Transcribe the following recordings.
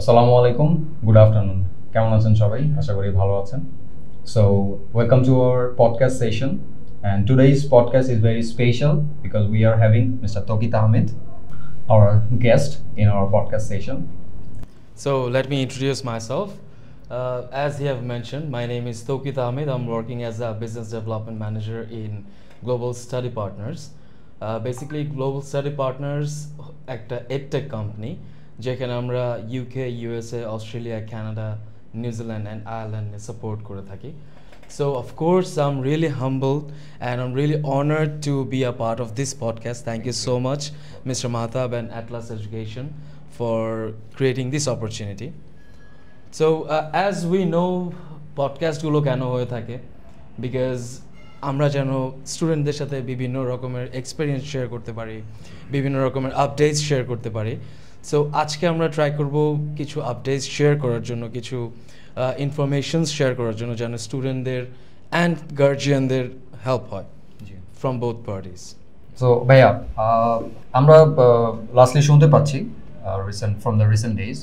আসসালামু আলাইকুম, good afternoon. কেমন আছেন সবাই? আশা করি ভালো আছেন। So, welcome to our podcast session. And today's podcast is very special because we are having Mr. Tokit Ahmed, our guest in our podcast session. So let me introduce myself. As he have mentioned, my name is Tokit Ahmed. I'm working as a business development manager in Global Study Partners. Basically, Global Study Partners একটা edtech company যেখানে আমরা UK, USA, Australia, Canada, New Zealand and Ireland support করে থাকি. So of course, I'm really humbled and I'm really honored to be a part of this podcast. Thank you so much, Mr. Mahatab and Atlas Education, for creating this opportunity. So as we know, podcast গুলো কেন হয়ে থাকে, because আমরা যেন স্টুডেন্টদের সাথে বিভিন্ন রকমের এক্সপিরিয়েন্স শেয়ার করতে পারি, বিভিন্ন রকমের আপডেটস শেয়ার করতে পারি। সো আজকে আমরা ট্রাই করব কিছু আপডেটস শেয়ার করার জন্য, কিছু ইনফরমেশনস শেয়ার করার জন্য, যেন স্টুডেন্টদের অ্যান্ড গার্জিয়ানদের হেল্প হয় ফ্রম বোথ পার্টিস। So, ভাইয়া, আমরা লাস্টলি শুনতে পাচ্ছি from the recent days,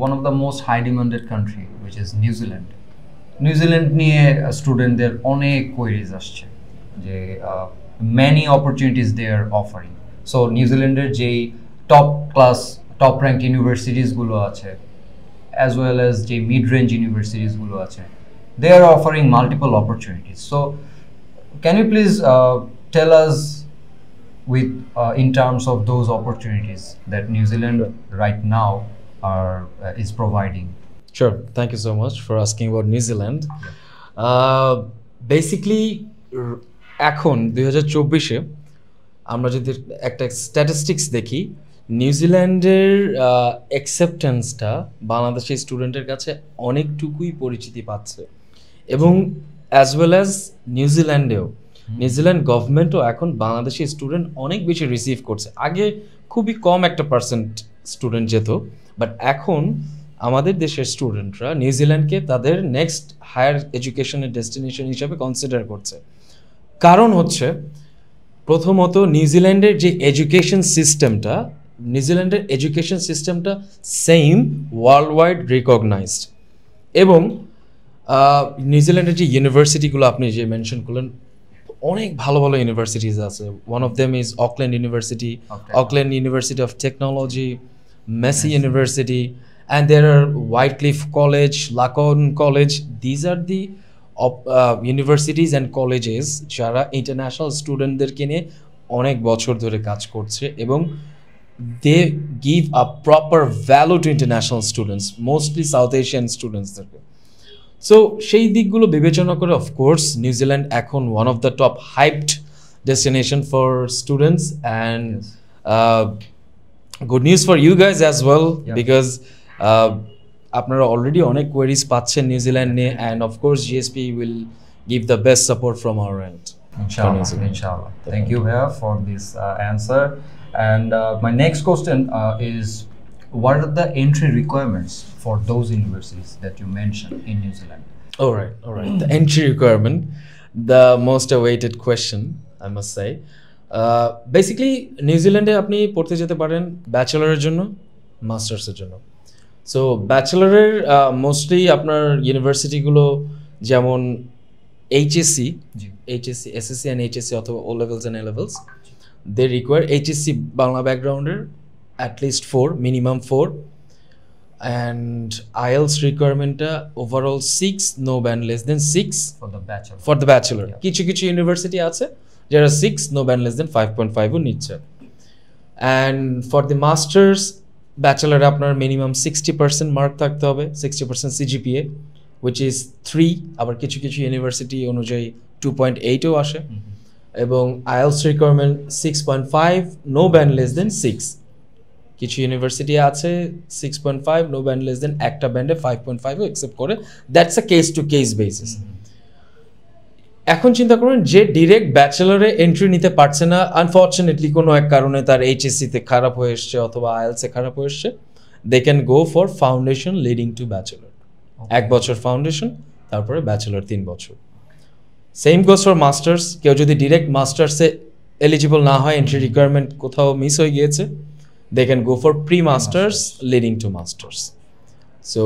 one of the most high demanded country, which is New Zealand. New Zealand নিয়ে স্টুডেন্টদের অনেক কোয়েরিজ আসছে যে many opportunities they are offering. So, নিউজিল্যান্ডের যেই টপ র্যাঙ্ক ইউনিভার্সিটিসগুলো আছে, as well as যে মিড রেঞ্জ ইউনিভার্সিটিসগুলো আছে, they are offering multiple opportunities. So, can you please tell us with in terms of those opportunities that New Zealand right now is providing? Sure, thank you so much for asking about New Zealand. Basically, এখন 2024-এ আমরা যদি একটা statistics দেখি, নিউজিল্যান্ডের অ্যাকসেপ্টেন্সটা বাংলাদেশি স্টুডেন্টের কাছে অনেকটুকুই পরিচিতি পাচ্ছে, এবং অ্যাজ ওয়েল অ্যাজ নিউজিল্যান্ড গভর্নমেন্টও এখন বাংলাদেশি স্টুডেন্ট অনেক বেশি রিসিভ করছে। আগে খুবই কম একটা পার্সেন্ট স্টুডেন্ট যেত, বাট এখন আমাদের দেশের স্টুডেন্টরা নিউজিল্যান্ডকে তাদের নেক্সট হায়ার এডুকেশনের ডেস্টিনেশন হিসাবে কনসিডার করছে। কারণ হচ্ছে, প্রথমত নিউজিল্যান্ডের যে এডুকেশন সিস্টেমটা সেম ওয়ার্ল্ড ওয়াইড রিকগনাইজড, এবং নিউজিল্যান্ডের যে ইউনিভার্সিটিগুলো আপনি যে মেনশন করলেন, অনেক ভালো ভালো ইউনিভার্সিটিজ আছে। One of them is Auckland university of technology, Messi university, and there are Whitecliffe College, Lacon College. These are the universities and colleges যারা ইন্টারন্যাশনাল স্টুডেন্টদেরকে নিয়ে অনেক বছর ধরে কাজ করছে, এবং they give a proper value to international students, mostly South Asian স্টুডেন্টসদেরকে। সো সেই দিকগুলো বিবেচনা করে অফকোর্স নিউজিল্যান্ড এখন one of the top hyped destination for students, and good news for you guys as well, because আপনারা already অনেক queries পাচ্ছেন New Zealand নিয়ে, and of course GSP will give the best support from our end. Inshallah. Thank you, Bhaiya, for this answer. And my next question is, what are the entry requirements for those universities that you mentioned in New Zealand? All right. The entry requirement, the most awaited question, I must say. Basically, নিউজিল্যান্ডে আপনি পড়তে যেতে পারেন ব্যাচেলরের জন্য, মাস্টার্সের জন্য। So ব্যাচেলরের mostly আপনার ইউনিভার্সিটিগুলো যেমন HSC, SSC and HSC, অথবা O levels and A levels, they require HSC Bangla ব্যাকগ্রাউন্ডের অ্যাটলিস্ট 4, মিনিমাম 4, অ্যান্ড আইএলস রিকোয়ারমেন্টটা overall 6, no band less than 6 for the bachelor. কিছু ইউনিভার্সিটি আছে যারা 6, নো ব্যান্ড লেস দেন 5.5ও নিচ্ছে। অ্যান্ড ফর দ্য মাস্টার্স, ব্যাচেলারে আপনার মিনিমাম 60% মার্ক থাকতে হবে, 60% সিজিপিএ, উইচ ইজ 3, আবার কিছু ইউনিভার্সিটি অনুযায়ী 2.8ও আসে, এবং IELTS requirement 6.5, no band less than 6। কিছু ইউনিভার্সিটি আছে 6.5, নো ব্যান্ড লেস দেন একটা ব্যান্ডে 5.5ও অ্যাকসেপ্ট করে। That's a case to case basis. এখন চিন্তা করুন, যে ডিরেক্ট ব্যাচেলরে এন্ট্রি নিতে পারছে না, আনফর্চুনেটলি কোনো এক কারণে তার এইচএসসিতে খারাপ হয়ে এসছে অথবা আইএলসে খারাপ হয়ে এসছে, they can go for foundation leading to bachelor. 1 বছর ফাউন্ডেশন, তারপরে ব্যাচেলর 3 বছর। Same goes for masters. কেউ যদি ডিরেক্ট মাস্টার্সে এলিজিবল না হয়, এন্ট্রি রিকোয়ারমেন্ট কোথাও মিস হয়ে গিয়েছে, they can go for pre-masters leading to masters. So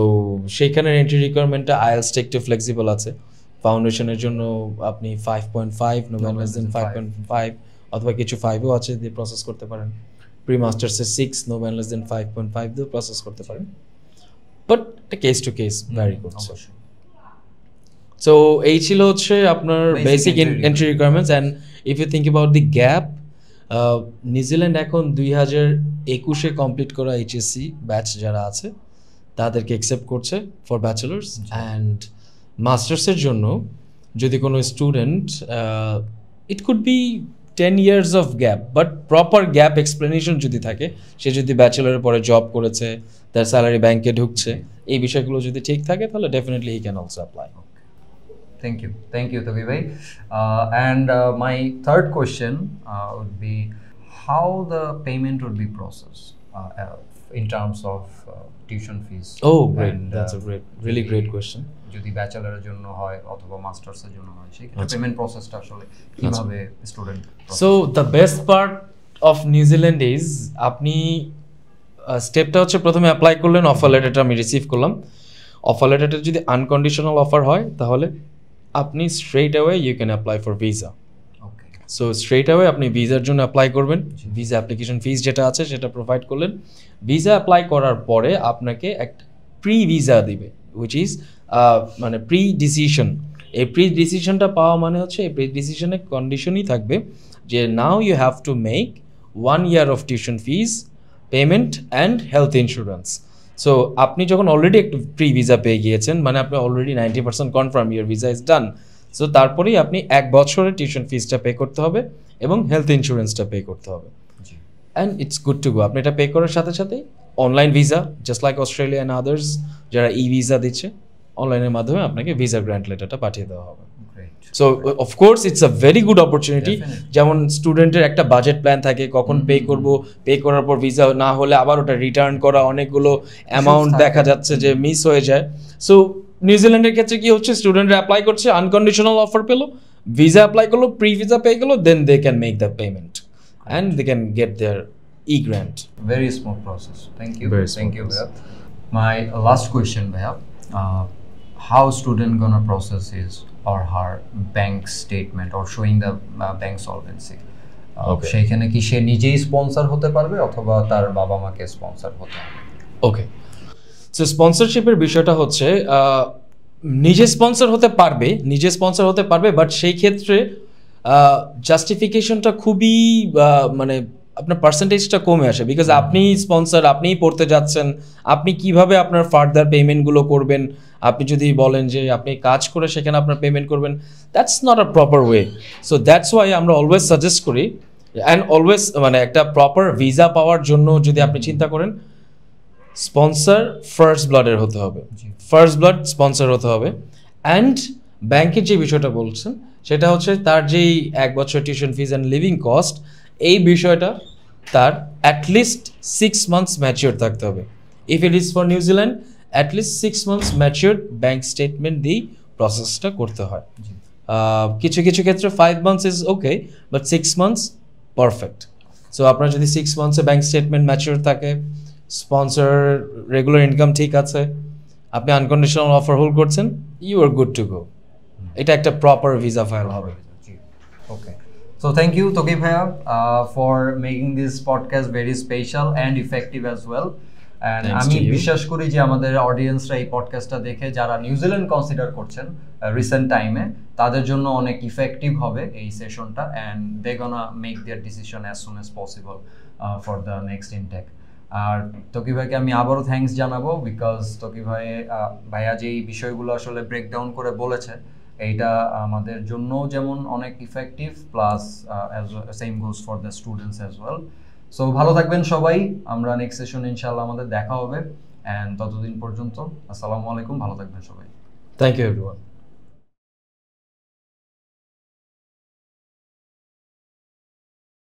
সেইখানের এন্ট্রি রিকোয়ারমেন্টটা আইএলটিএস একটু ফ্লেক্সিবল আছে। ফাউন্ডেশনের জন্য আপনি 5.5 নো লেস দেন 5.5 অথবা কিছু 5ও আছে দিয়ে প্রসেস করতে পারেন। প্রি মাস্টার্সে 6 নো লেস দেন 5.5 দিয়ে প্রসেস করতে পারেন, বাট এটা কেস টু কেস ভ্যারি করছে। সো এই ছিল হচ্ছে আপনার basic entry requirements. And if you think about the gap, New Zealand এখন 2021-এ কমপ্লিট করা এইচএসসি ব্যাচ যারা আছে তাদেরকে অ্যাকসেপ্ট করছে ফর ব্যাচেলার্স। অ্যান্ড মাস্টার্সের জন্য যদি কোনো student, it could be 10 years of gap, but proper gap explanation যদি থাকে, সে যদি ব্যাচেলারের পরে জব করেছে, তার স্যালারি ব্যাংকে ঢুকছে, এই বিষয়গুলো যদি ঠিক থাকে তাহলে definitely he can also apply. Thank you, Toki bhai. And my third question would be how the payment would be processed in terms of tuition fees. Oh, great. That's a really great question. যদি ব্যাচেলারের জন্য হয় অথবা মাস্টার্সের জন্য হয়, সেই payment প্রসেসটা আসলে কিভাবে student? So the best part of New Zealand is, আপনি স্টেপটা হচ্ছে প্রথমে অ্যাপ্লাই করলেন, অফার লেটারটা আমি রিসিভ করলাম। অফার লেটারটা যদি আনকন্ডিশনাল অফার হয় তাহলে আপনি straight away you can apply for visa. So straight away আপনি ভিসার জন্য অ্যাপ্লাই করবেন, ভিসা অ্যাপ্লিকেশন ফিস যেটা আছে সেটা প্রোভাইড করলেন। ভিসা অ্যাপ্লাই করার পরে আপনাকে একটা প্রি ভিসা দিবে, উইচ ইজ মানে প্রি ডিসিশন। এই প্রি ডিসিশনটা পাওয়া মানে হচ্ছে এই প্রি ডিসিশনের কন্ডিশনই থাকবে যে now you have to make 1 year of tuition fees payment and health insurance. So আপনি যখন অলরেডি একটু প্রি ভিসা পেয়ে গিয়েছেন, মানে আপনি already 90% confirm your visa is done, so তারপরেই আপনি 1 বছরের টিউশন ফিসটা পে করতে হবে এবং হেলথ ইন্স্যুরেন্সটা পে করতে হবে, অ্যান্ড ইটস গুড টু গো। আপনি এটা পে করার সাথে সাথেই online visa, just like Australia and others যারা ই ভিসা দিচ্ছে, অনলাইনের মাধ্যমে আপনাকে ভিসা গ্র্যান্ট লেটারটা পাঠিয়ে দেওয়া হবে। So of course it's a very good opportunity. যেমন স্টুডেন্টের একটা বাজেট প্ল্যান থাকে, কখন পে করব, পে করার পর ভিসা না হলে আবার ওটা রিটার্ন করা, অনেকগুলো অ্যামাউন্ট দেখা যাচ্ছে যে মিস হয়ে যায়। সো নিউজিল্যান্ডের ক্ষেত্রে কি হচ্ছে, স্টুডেন্টরা অ্যাপ্লাই করছে, আনকন্ডিশনাল অফার পেলো, ভিসা অ্যাপ্লাই করলো, প্রি ভিসা পেয়ে গেলো, then they can make the payment and they can get their e-grant. Very smooth process. Thank you. Thank you, Bhaiya. My last question, Bhaiya. How student gonna process his or her bank statement or showing the bank solvency? সেইখানে কি সে নিজেই sponsor হতে পারবে অথবা তার বাবা মাকে sponsor হতে হবে? ওকে, সো স্পন্সরশিপের বিষয়টা হচ্ছে নিজে স্পন্সর হতে পারবে, বাট সেই ক্ষেত্রে জাস্টিফিকেশনটা খুবই মানে আপনার পার্সেন্টেজটা কমে আসে, বিকজ আপনি স্পন্সর, আপনিই পড়তে যাচ্ছেন, আপনি কিভাবে আপনার ফার্দার পেমেন্টগুলো করবেন? আপনি যদি বলেন যে আপনি কাজ করে সেখানে আপনার পেমেন্ট করবেন, that's not a proper way. So that's why আমরা অলওয়েজ সাজেস্ট করি, অ্যান্ড অলওয়েজ মানে একটা প্রপার ভিসা পাওয়ার জন্য যদি আপনি চিন্তা করেন, স্পন্সর ফার্স্ট ব্লাডের হতে হবে, ফার্স্ট ব্লাড স্পন্সর হতে হবে। অ্যান্ড ব্যাংকের যে বিষয়টা বলছেন সেটা হচ্ছে তার যেই 1 বছর tuition fees and living cost, এই বিষয়টা তার অ্যাটলিস্ট 6 months ম্যাচিওর থাকতে হবে। If it is for New Zealand, at least 6 months mature bank statement দিয়েই প্রসেসটা করতে হয়। কিছু কিছু ক্ষেত্রে 5 months is okay, but 6 months perfect. So আপনার যদি 6 months ব্যাংক স্টেটমেন্ট ম্যাচিওর থাকে, স্পন্সর রেগুলার ইনকাম ঠিক আছে, আপনি আনকন্ডিশনাল অফার হোল্ড করছেন, you are good to go. এটা একটা প্রপার ভিসা ফাইল হবে। ওকে, so thank you Toki Bhaiya for making this podcast very special and effective as well. And আমি বিশ্বাস করি যে আমাদের অডিয়েন্সরা এই পডকাস্টটা দেখে যারা নিউজিল্যান্ড কনসিডার করছেন রিসেন্ট টাইমে, তাদের জন্য অনেক ইফেক্টিভ হবে এই সেশনটা, and they gonna make their decision as soon as possible for the next intake. আর তকি ভাইকে আমি আবারও থ্যাঙ্কস জানাবো, বিকজ তকি ভাইয়া যে এই বিষয়গুলো আসলে ব্রেকডাউন করে বলেছে, এইটা আমাদের জন্য যেমন অনেক effective, plus same goes for the students as well. So ভালো থাকবেন সবাই, আমরা নেক্সট সেশন ইনশাআল্লাহ আমাদের দেখা হবে, অ্যান্ড ততদিন পর্যন্ত আসসালামু আলাইকুম, ভালো থাকবেন সবাই। Thank you everyone.